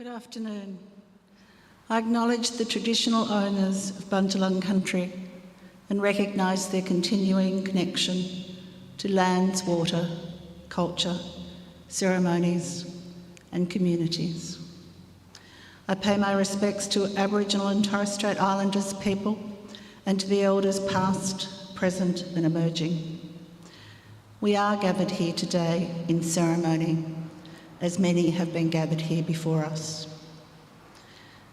Good afternoon. I acknowledge the traditional owners of Bundjalung country and recognise their continuing connection to lands, water, culture, ceremonies and communities. I pay my respects to Aboriginal and Torres Strait Islanders people and to the elders past, present and emerging. We are gathered here today in ceremony, as many have been gathered here before us.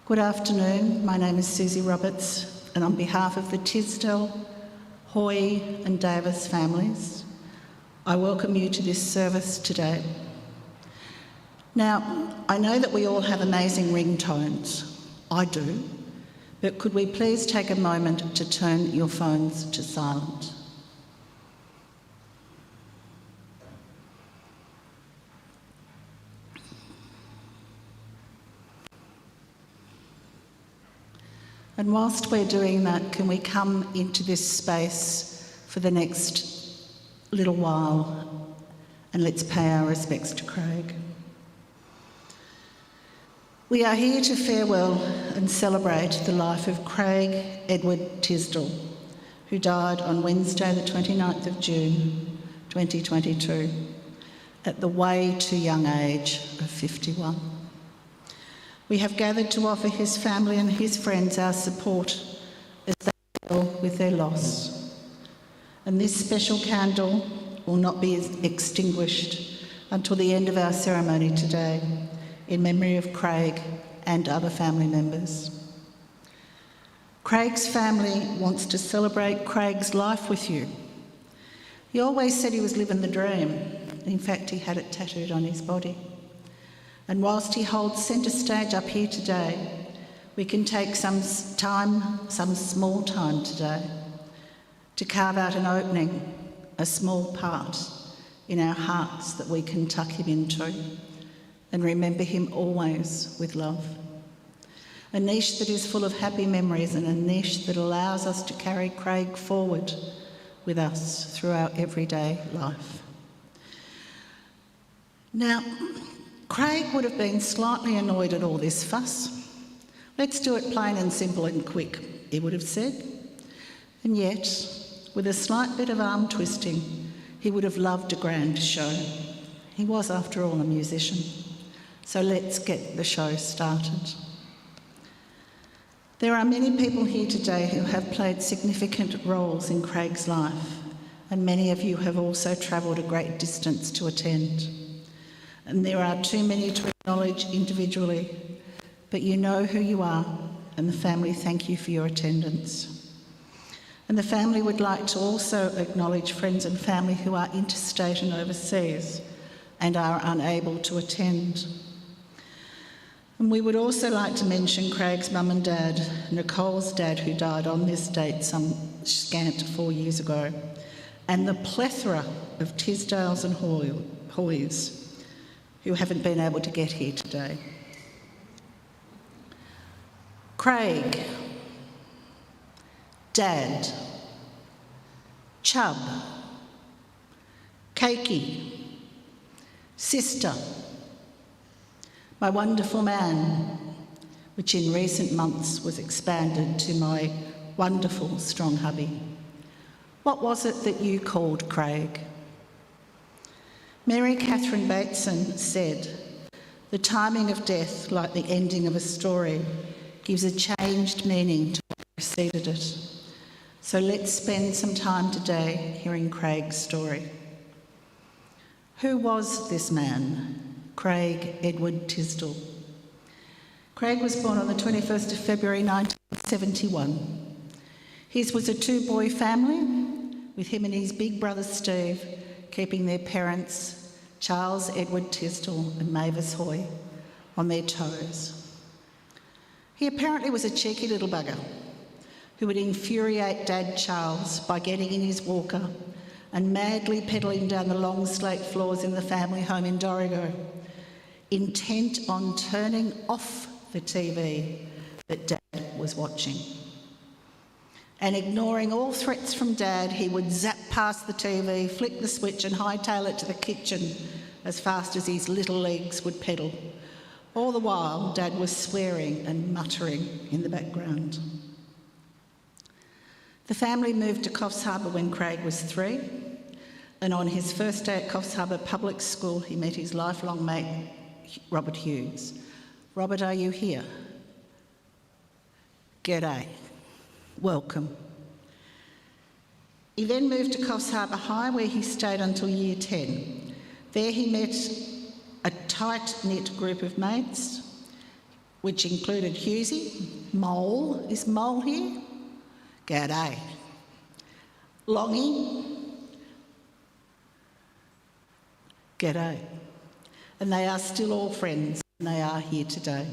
Good afternoon, my name is Susie Roberts, and on behalf of the Tisdell, Hoy and Davis families, I welcome you to this service today. Now, I know that we all have amazing ringtones. I do. But could we please take a moment to turn your phones to silent? And whilst we're doing that, can we come into this space for the next little while and let's pay our respects to Craig. We are here to farewell and celebrate the life of Craig Edward Tisdell, who died on Wednesday the 29th of June 2022 at the way too young age of 51. We have gathered to offer his family and his friends our support as they deal with their loss. And this special candle will not be extinguished until the end of our ceremony today, in memory of Craig and other family members. Craig's family wants to celebrate Craig's life with you. He always said he was living the dream. In fact, he had it tattooed on his body. And whilst he holds centre stage up here today, we can take some small time today, to carve out an opening, a small part in our hearts that we can tuck him into and remember him always with love. A niche that is full of happy memories and a niche that allows us to carry Craig forward with us through our everyday life. Now, Craig would have been slightly annoyed at all this fuss. Let's do it plain and simple and quick, he would have said. And yet, with a slight bit of arm twisting, he would have loved a grand show. He was, after all, a musician. So let's get the show started. There are many people here today who have played significant roles in Craig's life, and many of you have also travelled a great distance to attend. And there are too many to acknowledge individually, but you know who you are, and the family thank you for your attendance. And the family would like to also acknowledge friends and family who are interstate and overseas and are unable to attend. And we would also like to mention Craig's mum and dad, Nicole's dad, who died on this date some scant 4 years ago, and the plethora of Tisdales and Hoys who haven't been able to get here today. Craig, Dad, Chub, Cakey, Sister, my wonderful man, which in recent months was expanded to my wonderful strong hubby. What was it that you called Craig? Mary Catherine Bateson said, "The timing of death, like the ending of a story, gives a changed meaning to what preceded it." So let's spend some time today hearing Craig's story. Who was this man, Craig Edward Tisdell? Craig was born on the 21st of February 1971. His was a two-boy family, with him and his big brother Steve keeping their parents, Charles Edward Tisdell and Mavis Hoy, on their toes. He apparently was a cheeky little bugger who would infuriate Dad Charles by getting in his walker and madly pedalling down the long slate floors in the family home in Dorrigo, intent on turning off the TV that Dad was watching. And ignoring all threats from Dad, he would zap past the TV, flick the switch and hightail it to the kitchen as fast as his little legs would pedal, All the while, Dad was swearing and muttering in the background. The family moved to Coffs Harbour when Craig was 3, and on his first day at Coffs Harbour Public School, he met his lifelong mate, Robert Hughes. Robert, are you here? G'day. Welcome. He then moved to Coffs Harbour High, where he stayed until year 10. There he met a tight-knit group of mates, which included Hughesy, Mole. Is Mole here? G'day. Longy. G'day. And they are still all friends, and they are here today.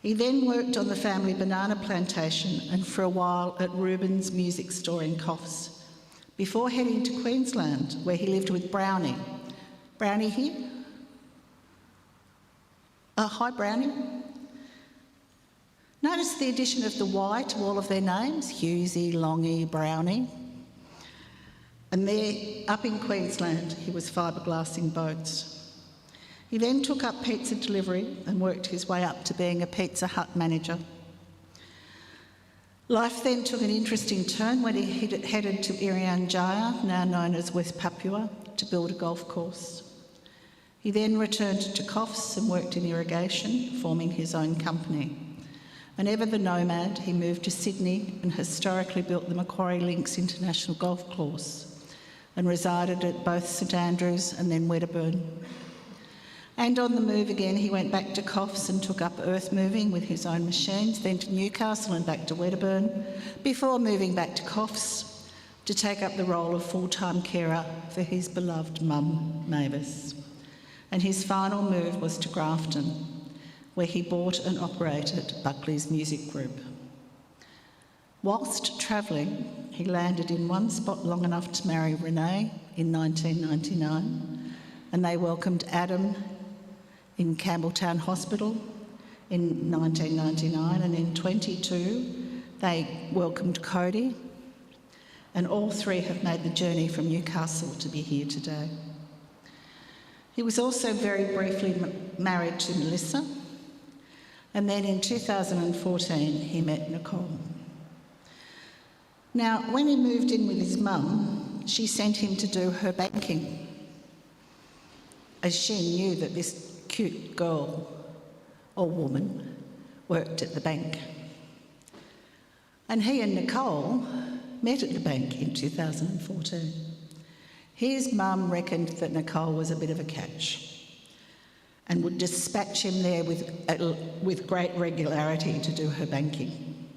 He then worked on the family banana plantation and for a while at Reuben's music store in Coffs, before heading to Queensland, where he lived with Brownie. Brownie here? Hi, Brownie. Notice the addition of the Y to all of their names, Hughesy, Longy, Brownie. And there, up in Queensland, he was fiberglassing boats. He then took up pizza delivery and worked his way up to being a Pizza Hut manager. Life then took an interesting turn when he headed to Irian Jaya, now known as West Papua, to build a golf course. He then returned to Coffs and worked in irrigation, forming his own company. And ever the nomad, he moved to Sydney and historically built the Macquarie Links International Golf Course and resided at both St Andrews and then Wedderburn. And on the move again, he went back to Coffs and took up earth moving with his own machines, then to Newcastle and back to Wedderburn, before moving back to Coffs to take up the role of full-time carer for his beloved mum, Mavis. And his final move was to Grafton, where he bought and operated Buckley's Music Group. Whilst travelling, he landed in one spot long enough to marry Renee in 1999, and they welcomed Adam in Campbelltown Hospital in 1999, and in 22 they welcomed Cody, and all three have made the journey from Newcastle to be here today. He was also very briefly married to Melissa, and then in 2014 he met Nicole. Now, when he moved in with his mum, she sent him to do her banking, as she knew that this cute girl or woman worked at the bank. And he and Nicole met at the bank in 2014. His mum reckoned that Nicole was a bit of a catch and would dispatch him there with great regularity to do her banking.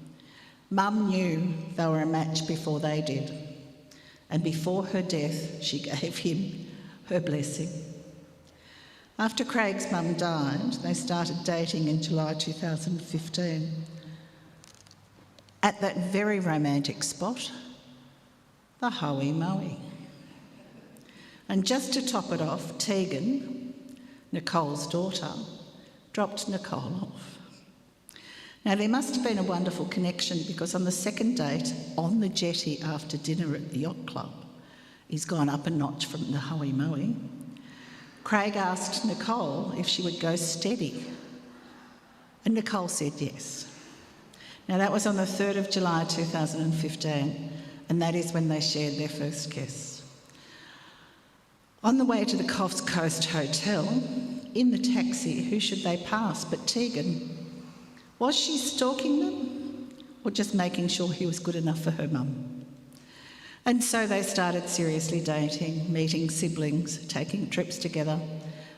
Mum knew they were a match before they did, and before her death, she gave him her blessing. After Craig's mum died, they started dating in July 2015 at that very romantic spot, the Hoey Moey. And just to top it off, Tegan, Nicole's daughter, dropped Nicole off. Now, there must have been a wonderful connection, because on the second date, on the jetty after dinner at the yacht club, he's gone up a notch from the Hoey Moey. Craig asked Nicole if she would go steady, and Nicole said yes. Now, that was on the 3rd of July 2015, and that is when they shared their first kiss. On the way to the Coffs Coast Hotel, in the taxi, who should they pass but Tegan? Was she stalking them, or just making sure he was good enough for her mum? And so they started seriously dating, meeting siblings, taking trips together,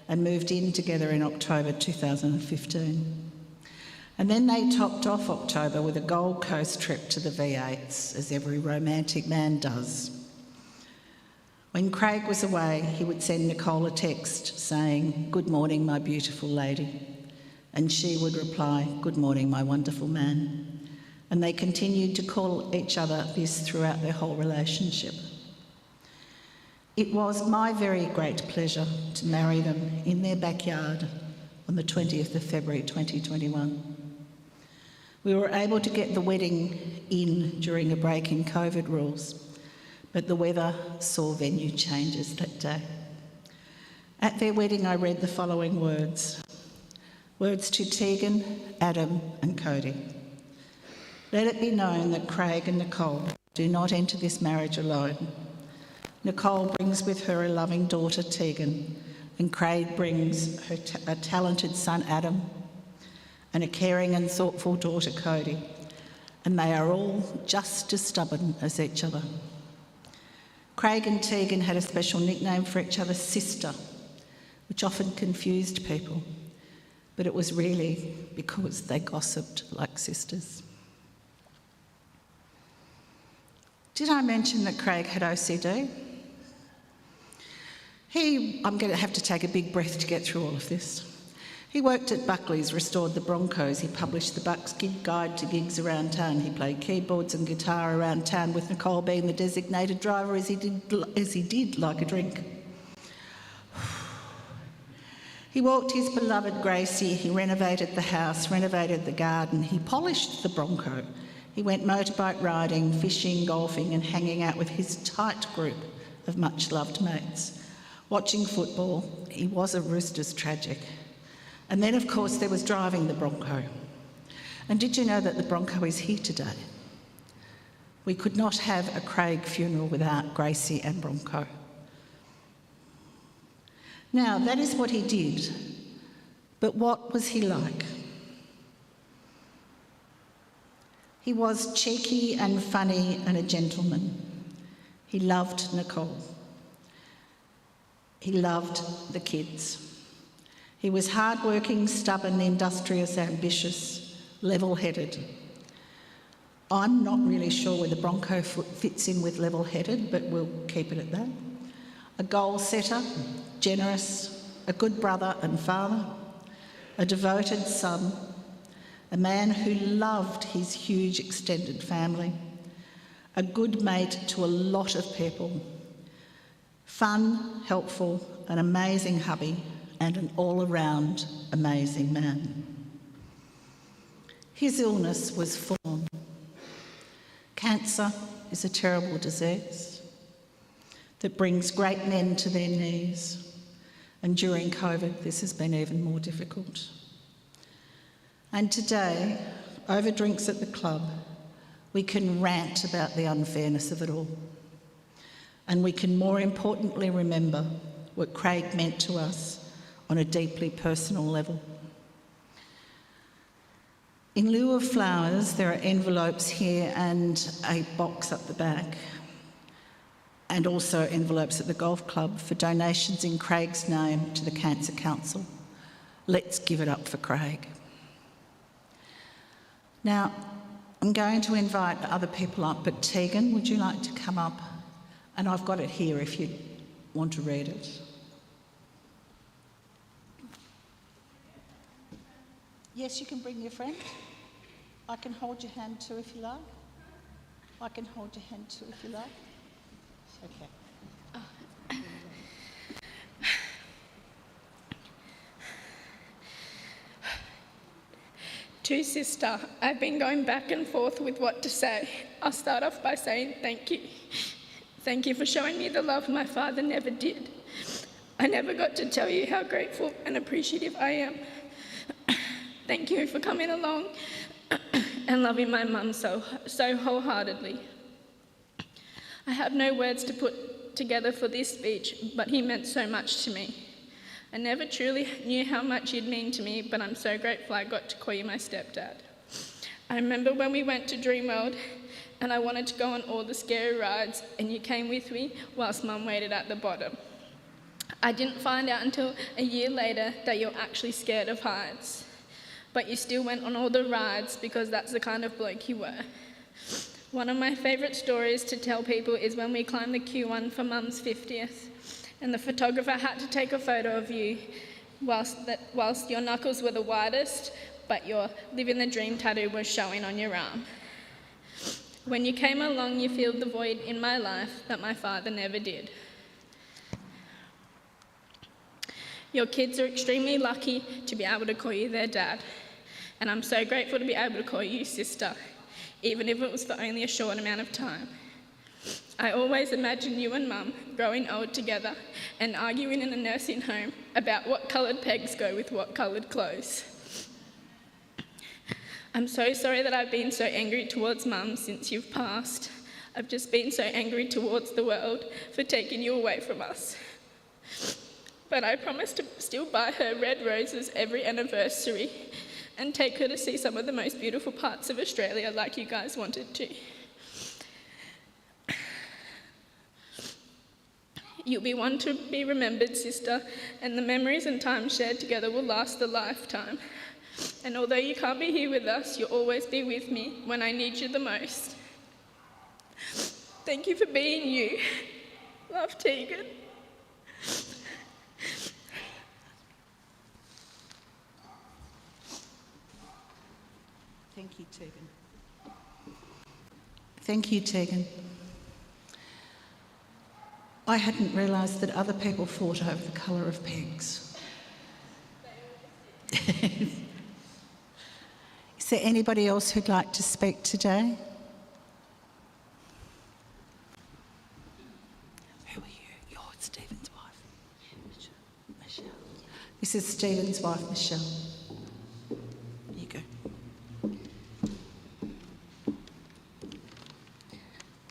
and moved in together in October 2015. And then they topped off October with a Gold Coast trip to the V8s, as every romantic man does. When Craig was away, he would send Nicole a text saying, "Good morning, my beautiful lady," and she would reply, "Good morning, my wonderful man." And they continued to call each other this throughout their whole relationship. It was my very great pleasure to marry them in their backyard on the 20th of February 2021. We were able to get the wedding in during a break in COVID rules, but the weather saw venue changes that day. At their wedding, I read the following words: Words to Tegan, Adam and Cody. Let it be known that Craig and Nicole do not enter this marriage alone. Nicole brings with her a loving daughter, Tegan, and Craig brings a talented son, Adam, and a caring and thoughtful daughter, Cody, and they are all just as stubborn as each other. Craig and Tegan had a special nickname for each other, Sister, which often confused people, but it was really because they gossiped like sisters. Did I mention that Craig had OCD? I'm going to have to take a big breath to get through all of this. He worked at Buckley's, restored the Broncos. He published the Bucks Gig Guide to gigs around town. He played keyboards and guitar around town, with Nicole being the designated driver as he did like a drink. He walked his beloved Gracie. He renovated the house, renovated the garden. He polished the Bronco. He went motorbike riding, fishing, golfing and hanging out with his tight group of much-loved mates. Watching football, he was a Roosters tragic. And then, of course, there was driving the Bronco. And did you know that the Bronco is here today? We could not have a Craig funeral without Gracie and Bronco. Now, that is what he did. But what was he like? He was cheeky and funny and a gentleman. He loved Nicole. He loved the kids. He was hardworking, stubborn, industrious, ambitious, level-headed. I'm not really sure where the Bronco fits in with level-headed, but we'll keep it at that. A goal-setter, generous, a good brother and father, a devoted son, a man who loved his huge extended family, a good mate to a lot of people, fun, helpful, an amazing hubby, and an all-around amazing man. His illness was full on. Cancer is a terrible disease that brings great men to their knees, and during COVID this has been even more difficult. And today, over drinks at the club, we can rant about the unfairness of it all. And we can more importantly remember what Craig meant to us on a deeply personal level. In lieu of flowers, there are envelopes here and a box up the back, and also envelopes at the golf club for donations in Craig's name to the Cancer Council. Let's give it up for Craig. Now, I'm going to invite other people up, but Tegan, would you like to come up? And I've got it here if you want to read it. Yes, you can bring your friend. I can hold your hand too if you like. I can hold your hand too if you like. Okay. To Sister, I've been going back and forth with what to say. I'll start off by saying thank you. Thank you for showing me the love my father never did. I never got to tell you how grateful and appreciative I am. Thank you for coming along and loving my mum so wholeheartedly. I have no words to put together for this speech, but he meant so much to me. I never truly knew how much he'd mean to me, but I'm so grateful I got to call you my stepdad. I remember when we went to Dreamworld and I wanted to go on all the scary rides and you came with me whilst Mum waited at the bottom. I didn't find out until a year later that you're actually scared of heights, but you still went on all the rides because that's the kind of bloke you were. One of my favourite stories to tell people is when we climbed the Q1 for Mum's 50th. And the photographer had to take a photo of you whilst your knuckles were the widest, but your living the dream tattoo was showing on your arm. When you came along, you filled the void in my life that my father never did. Your kids are extremely lucky to be able to call you their dad, and I'm so grateful to be able to call you sister, even if it was for only a short amount of time. I always imagined you and Mum growing old together and arguing in a nursing home about what coloured pegs go with what coloured clothes. I'm so sorry that I've been so angry towards Mum since you've passed. I've just been so angry towards the world for taking you away from us. But I promise to still buy her red roses every anniversary and take her to see some of the most beautiful parts of Australia like you guys wanted to. You'll be one to be remembered, sister, and the memories and time shared together will last a lifetime. And although you can't be here with us, you'll always be with me when I need you the most. Thank you for being you. Love, Tegan. Thank you, Tegan. Thank you, Tegan. I hadn't realised that other people fought over the colour of pegs. Is there anybody else who'd like to speak today? Who are you? You're Stephen's wife. Michelle. This is Stephen's wife, Michelle. There you go.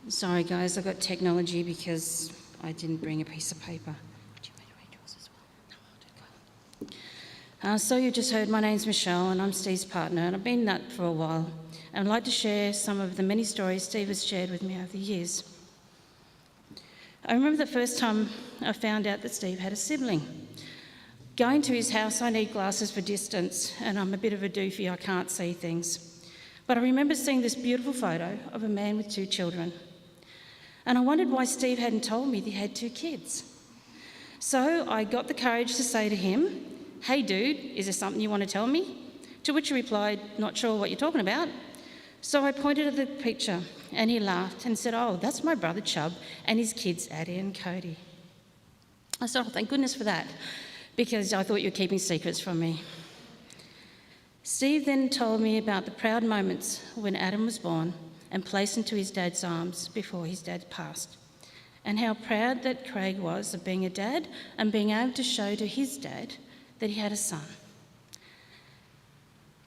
Sorry guys, I got technology because I didn't bring a piece of paper. Do you want to read yours as well? No, I'll do it. So you just heard, my name's Michelle and I'm Steve's partner, and I've been that for a while. And I'd like to share some of the many stories Steve has shared with me over the years. I remember the first time I found out that Steve had a sibling. Going to his house, I need glasses for distance and I'm a bit of a doofy, I can't see things. But I remember seeing this beautiful photo of a man with 2 children. And I wondered why Steve hadn't told me that he had 2 kids. So I got the courage to say to him, "Hey dude, is there something you want to tell me?" To which he replied, "Not sure what you're talking about." So I pointed at the picture and he laughed and said, "Oh, that's my brother Chubb and his kids Addie and Cody." I said, "Oh, thank goodness for that, because I thought you were keeping secrets from me." Steve then told me about the proud moments when Adam was born and placed into his dad's arms before his dad passed, and how proud that Craig was of being a dad and being able to show to his dad that he had a son.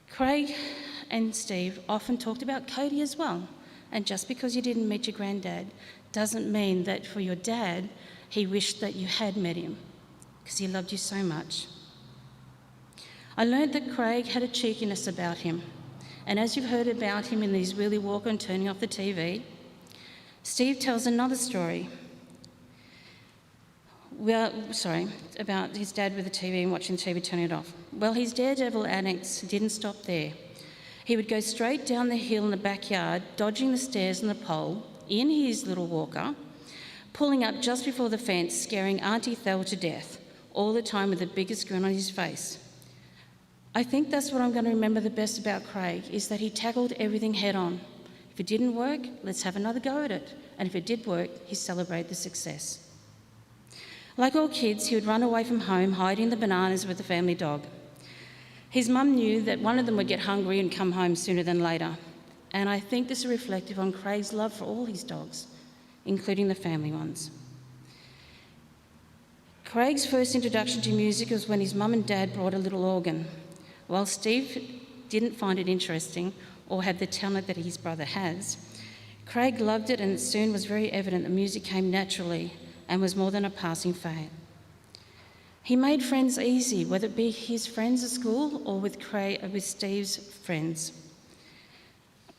Craig and Steve often talked about Cody as well, and just because you didn't meet your granddad doesn't mean that for your dad he wished that you had met him, because he loved you so much. I learned that Craig had a cheekiness about him, and as you've heard about him in these Wheelie Walker and turning off the TV, Steve tells another story about his dad with the TV and watching the TV, turning it off. Well, his daredevil antics didn't stop there. He would go straight down the hill in the backyard, dodging the stairs and the pole, in his little walker, pulling up just before the fence, scaring Auntie Thel to death, all the time with the biggest grin on his face. I think that's what I'm going to remember the best about Craig, is that he tackled everything head on. If it didn't work, let's have another go at it. And if it did work, he celebrated the success. Like all kids, he would run away from home, hiding the bananas with the family dog. His mum knew that one of them would get hungry and come home sooner than later. And I think this is reflective on Craig's love for all his dogs, including the family ones. Craig's first introduction to music was when his mum and dad brought a little organ. While Steve didn't find it interesting or have the talent that his brother has, Craig loved it, and it soon was very evident that music came naturally and was more than a passing fad. He made friends easy, whether it be his friends at school or with Steve's friends.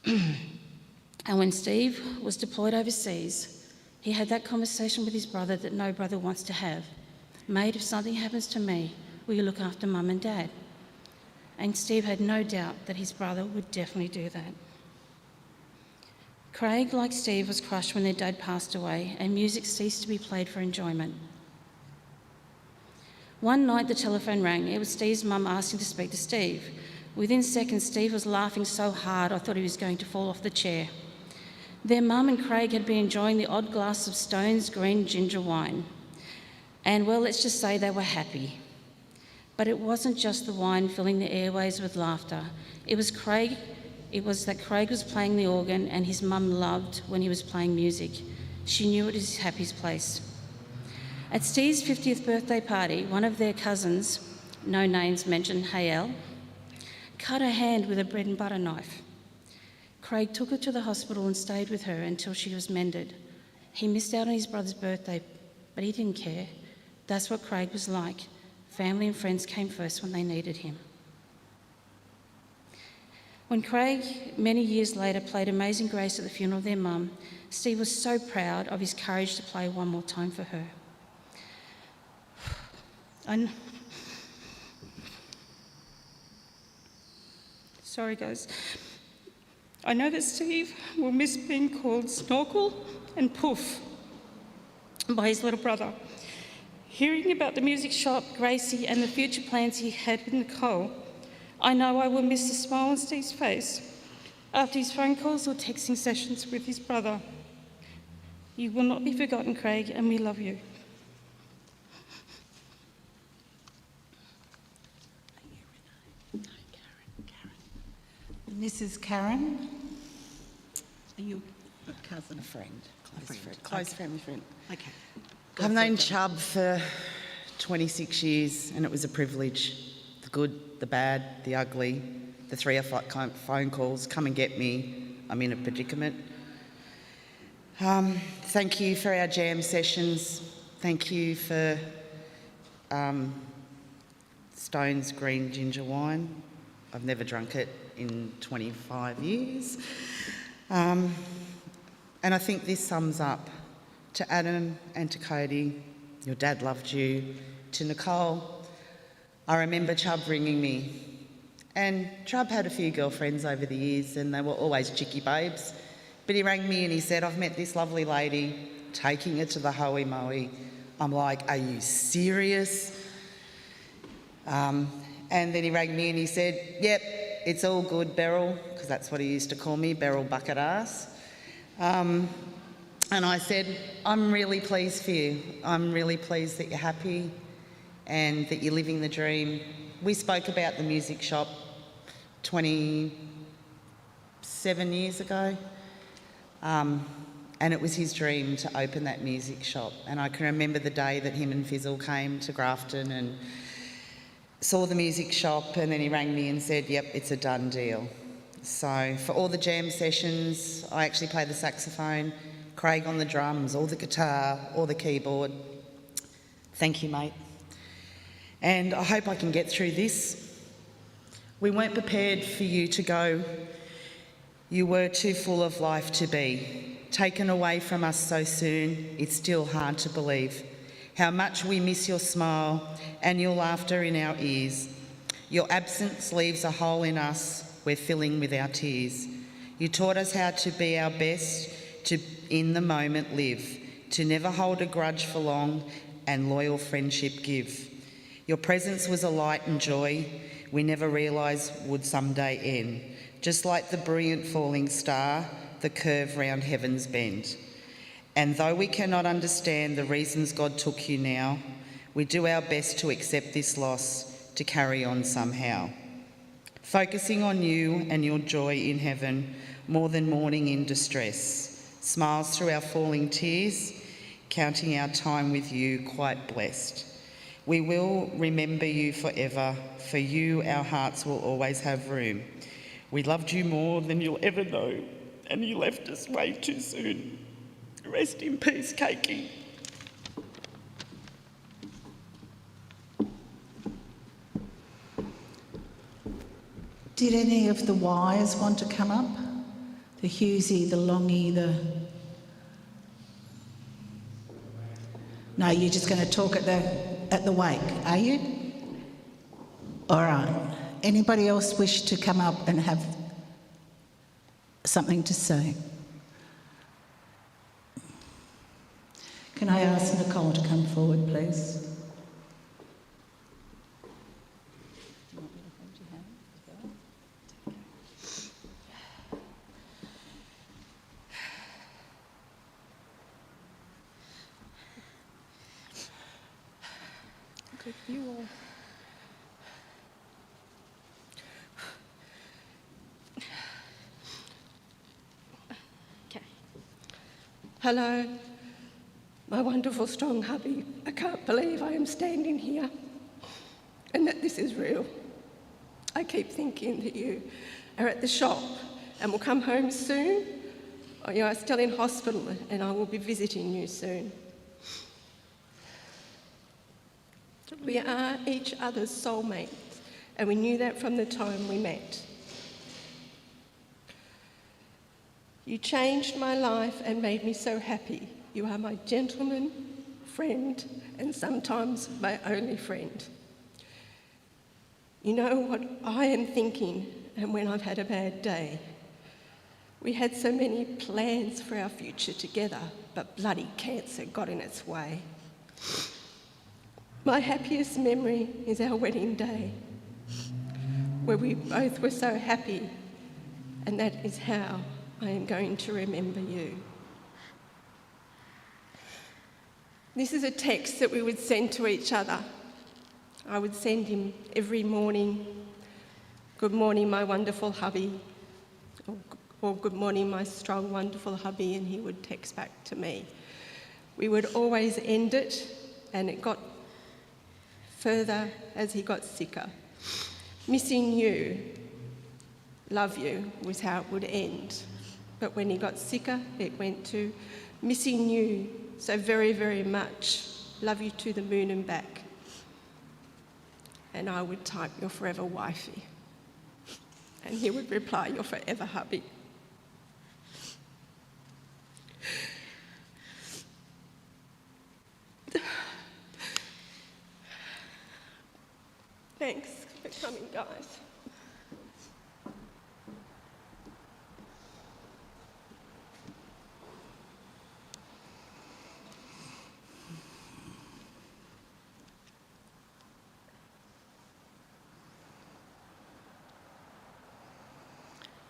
And when Steve was deployed overseas, he had that conversation with his brother that no brother wants to have. "Mate, if something happens to me, will you look after Mum and Dad?" And Steve had no doubt that his brother would definitely do that. Craig, like Steve, was crushed when their dad passed away and music ceased to be played for enjoyment. One night the telephone rang. It was Steve's mum asking to speak to Steve. Within seconds, Steve was laughing so hard I thought he was going to fall off the chair. Their mum and Craig had been enjoying the odd glass of Stone's green ginger wine. And well, let's just say they were happy. But it wasn't just the wine filling the airways with laughter. It was that Craig was playing the organ and his mum loved when he was playing music. She knew it was his happiest place. At Steve's 50th birthday party, one of their cousins, no names mentioned, Hayel, cut her hand with a bread and butter knife. Craig took her to the hospital and stayed with her until she was mended. He missed out on his brother's birthday, but he didn't care. That's what Craig was like. Family and friends came first when they needed him. When Craig, many years later, played Amazing Grace at the funeral of their mum, Steve was so proud of his courage to play one more time for her. Sorry, guys. I know that Steve will miss being called Snorkel and Poof by his little brother. Hearing about the music shop, Gracie, and the future plans he had with Nicole, I know I will miss the smile on Steve's face after his phone calls or texting sessions with his brother. You will not be forgotten, Craig, and we love you. And this is Karen. Are you a cousin? A friend. Close family friend. Okay. I've known Chubb for 26 years and it was a privilege. The good, the bad, the ugly, the 3 or 5 phone calls, come and get me, I'm in a predicament. Thank you for our jam sessions. Thank you for Stone's green ginger wine. I've never drunk it in 25 years. And I think this sums up to Adam and to Cody, your dad loved you. To Nicole, I remember Chubb ringing me. And Chubb had a few girlfriends over the years and they were always chicky babes. But he rang me and he said, I've met this lovely lady, taking her to the Hoey Moey. I'm like, are you serious? And then he rang me and he said, yep, it's all good, Beryl, because that's what he used to call me, Beryl Bucket Ass. And I said, I'm really pleased for you. I'm really pleased that you're happy and that you're living the dream. We spoke about the music shop 27 years ago. And it was his dream to open that music shop. And I can remember the day that him and Fizzle came to Grafton and saw the music shop, and then he rang me and said, yep, it's a done deal. So for all the jam sessions, I actually play the saxophone, Craig on the drums, all the guitar, all the keyboard. Thank you, mate. And I hope I can get through this. We weren't prepared for you to go. You were too full of life to be. Taken away from us so soon, it's still hard to believe how much we miss your smile and your laughter in our ears. Your absence leaves a hole in us we're filling with our tears. You taught us how to be our best, to in the moment live, to never hold a grudge for long and loyal friendship give. Your presence was a light and joy we never realised would someday end. Just like the brilliant falling star, the curve round heaven's bend. And though we cannot understand the reasons God took you now, we do our best to accept this loss, to carry on somehow. Focusing on you and your joy in heaven, more than mourning in distress. Smiles through our falling tears, counting our time with you quite blessed. We will remember you forever. For you, our hearts will always have room. We loved you more than you'll ever know, and you left us way too soon. Rest in peace, Cakey. Did any of the Y's want to come up? The Hughesy, the Longy, the... No, you're just going to talk at the wake, are you? All right. Anybody else wish to come up and have something to say? Can I ask Nicole to come forward, please? You all. Okay. Hello, my wonderful, strong hubby. I can't believe I am standing here and that this is real. I keep thinking that you are at the shop and will come home soon, or you are still in hospital and I will be visiting you soon. We are each other's soulmates, and we knew that from the time we met. You changed my life and made me so happy. You are my gentleman, friend, and sometimes my only friend. You know what I am thinking, and when I've had a bad day. We had so many plans for our future together, but bloody cancer got in its way. My happiest memory is our wedding day, where we both were so happy, and that is how I am going to remember you. This is a text that we would send to each other. I would send him every morning, "Good morning, my wonderful hubby," or "Good morning, my strong, wonderful hubby," and he would text back to me. We would always end it, and it got further as he got sicker. "Missing you, love you," was how it would end. But when he got sicker, it went to "Missing you so very, very much, love you to the moon and back." And I would type, "Your forever wifey." And he would reply, "Your forever hubby." Thanks for coming, guys.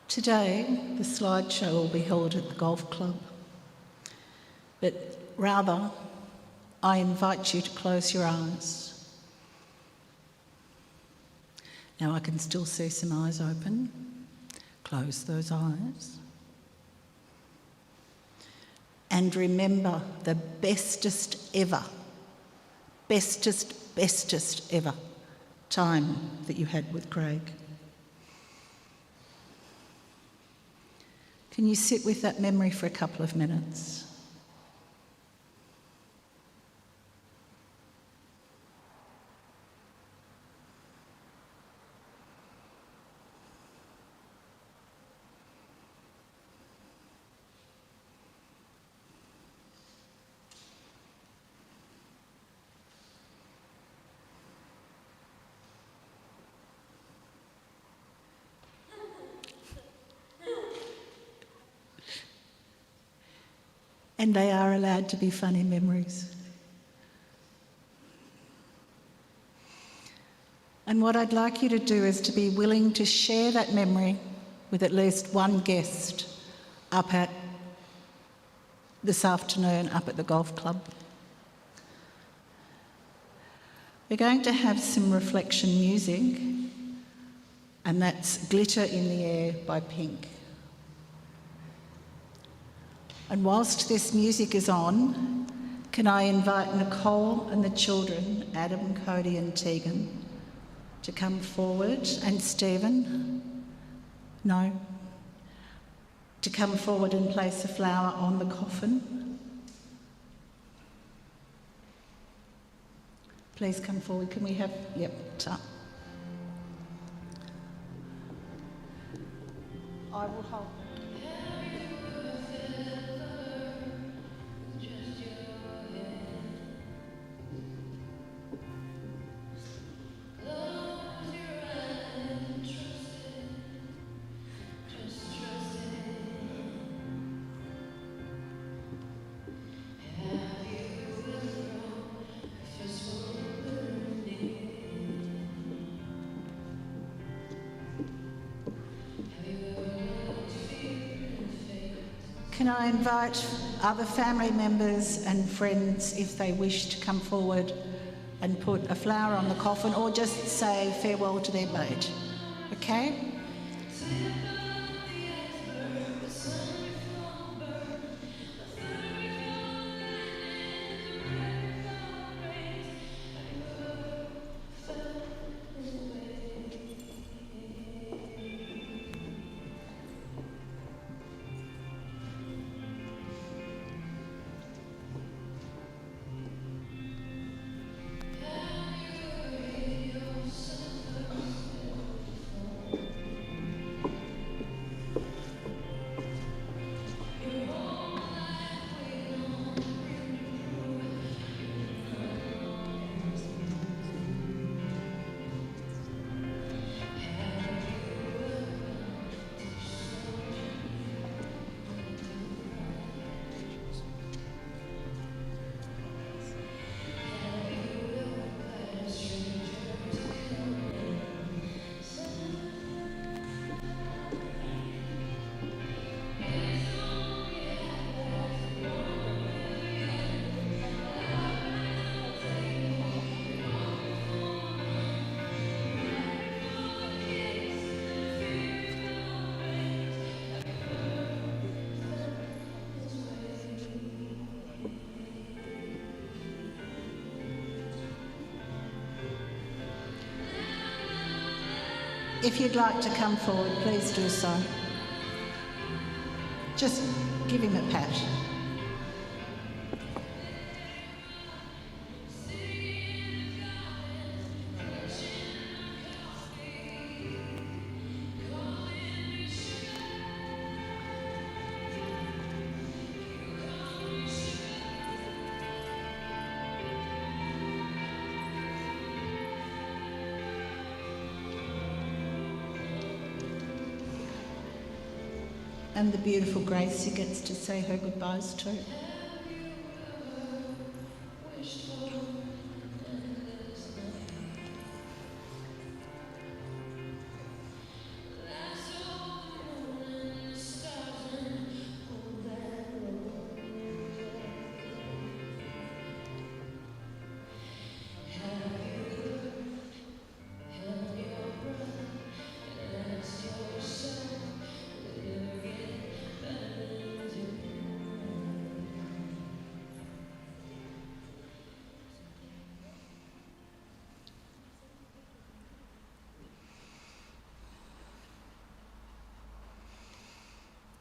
Today, the slideshow will be held at the golf club, but rather, I invite you to close your eyes. Now I can still see some eyes open. Close those eyes. And remember the bestest ever time that you had with Craig. Can you sit with that memory for a couple of minutes? And they are allowed to be funny memories. And what I'd like you to do is to be willing to share that memory with at least one guest up at this afternoon up at the golf club. We're going to have some reflection music, and that's Glitter in the Air by Pink. And whilst this music is on, can I invite Nicole and the children, Adam, Cody and Tegan, to come forward, and Stephen? No? To come forward and place a flower on the coffin. Please come forward. Can we have, yep, up. I will hold. Can I invite other family members and friends, if they wish, to come forward and put a flower on the coffin or just say farewell to their mate? Okay? If you'd like to come forward, please do so. Just give him a pat. And the beautiful Gracie gets to say her goodbyes too.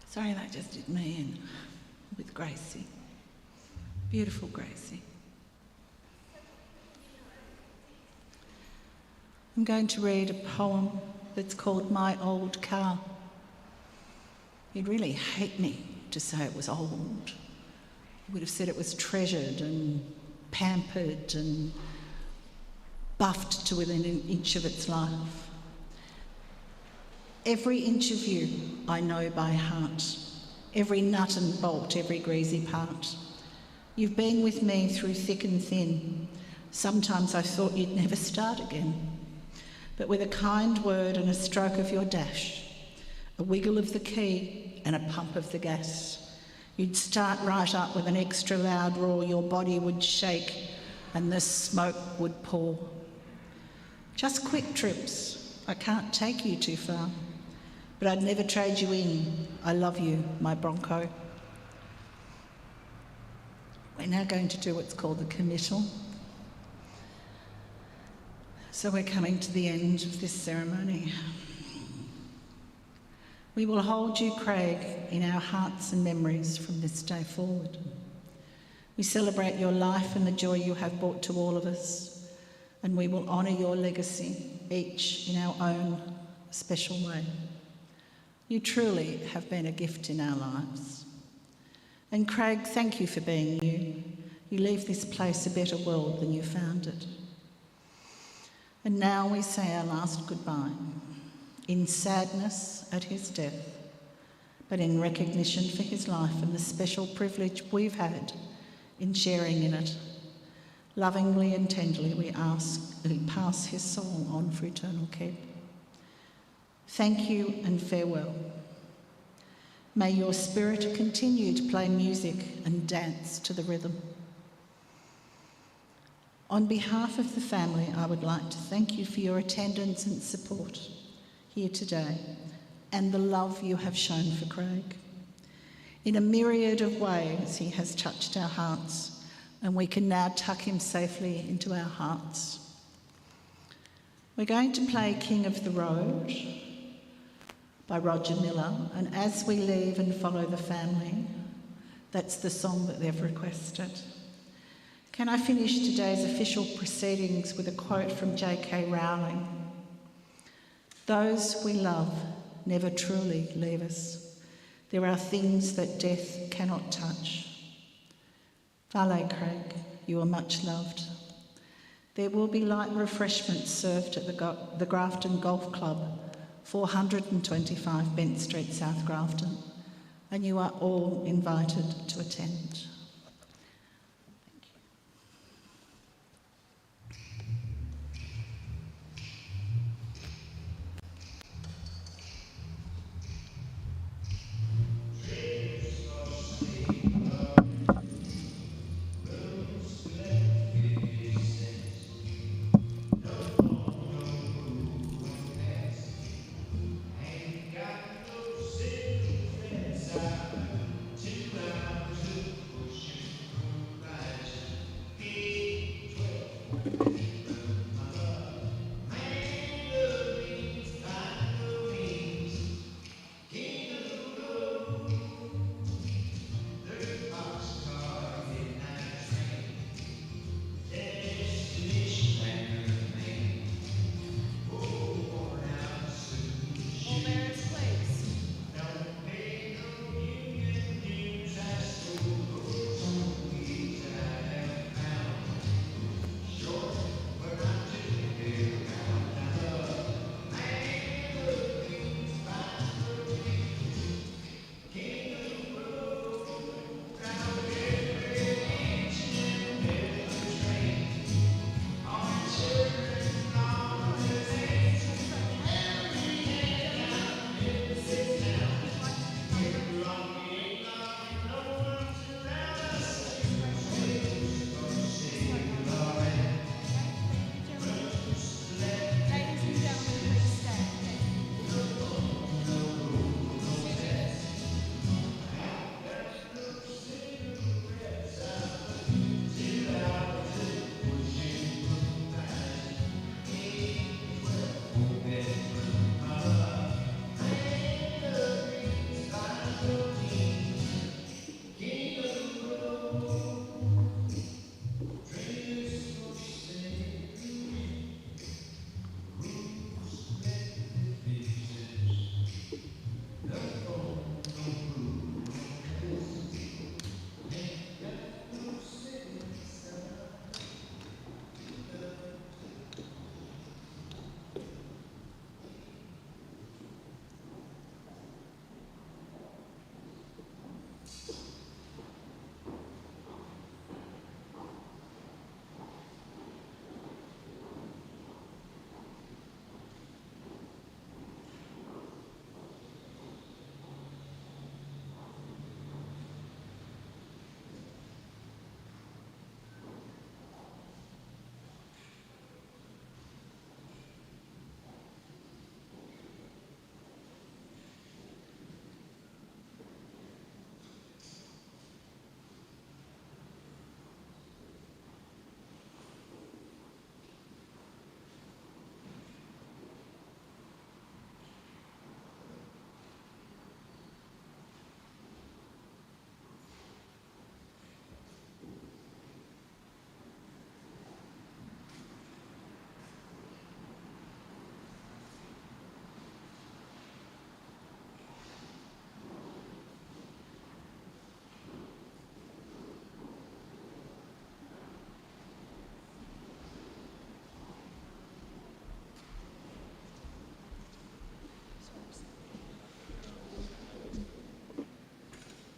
Sorry, that just did me in with Gracie. Beautiful Gracie. I'm going to read a poem that's called My Old Car. You'd really hate me to say it was old. You would have said it was treasured and pampered and buffed to within an inch of its life. Every inch of you I know by heart, every nut and bolt, every greasy part. You've been with me through thick and thin. Sometimes I thought you'd never start again. But with a kind word and a stroke of your dash, a wiggle of the key and a pump of the gas, you'd start right up with an extra loud roar, your body would shake and the smoke would pour. Just quick trips, I can't take you too far. But I'd never trade you in. I love you, my Bronco. We're now going to do what's called the committal. So we're coming to the end of this ceremony. We will hold you, Craig, in our hearts and memories from this day forward. We celebrate your life and the joy you have brought to all of us, and we will honour your legacy, each in our own special way. You truly have been a gift in our lives. And Craig, thank you for being you. You leave this place a better world than you found it. And now we say our last goodbye, in sadness at his death, but in recognition for his life and the special privilege we've had in sharing in it. Lovingly and tenderly we ask that he pass his soul on for eternal keep. Thank you and farewell. May your spirit continue to play music and dance to the rhythm. On behalf of the family, I would like to thank you for your attendance and support here today and the love you have shown for Craig. In a myriad of ways, he has touched our hearts, and we can now tuck him safely into our hearts. We're going to play King of the Road by Roger Miller, and as we leave and follow the family, that's the song that they've requested. Can I finish today's official proceedings with a quote from J.K. Rowling? Those we love never truly leave us. There are things that death cannot touch. Vale, Craig, you are much loved. There will be light refreshments served at the Grafton Golf Club, 425 Bent Street, South Grafton, and you are all invited to attend.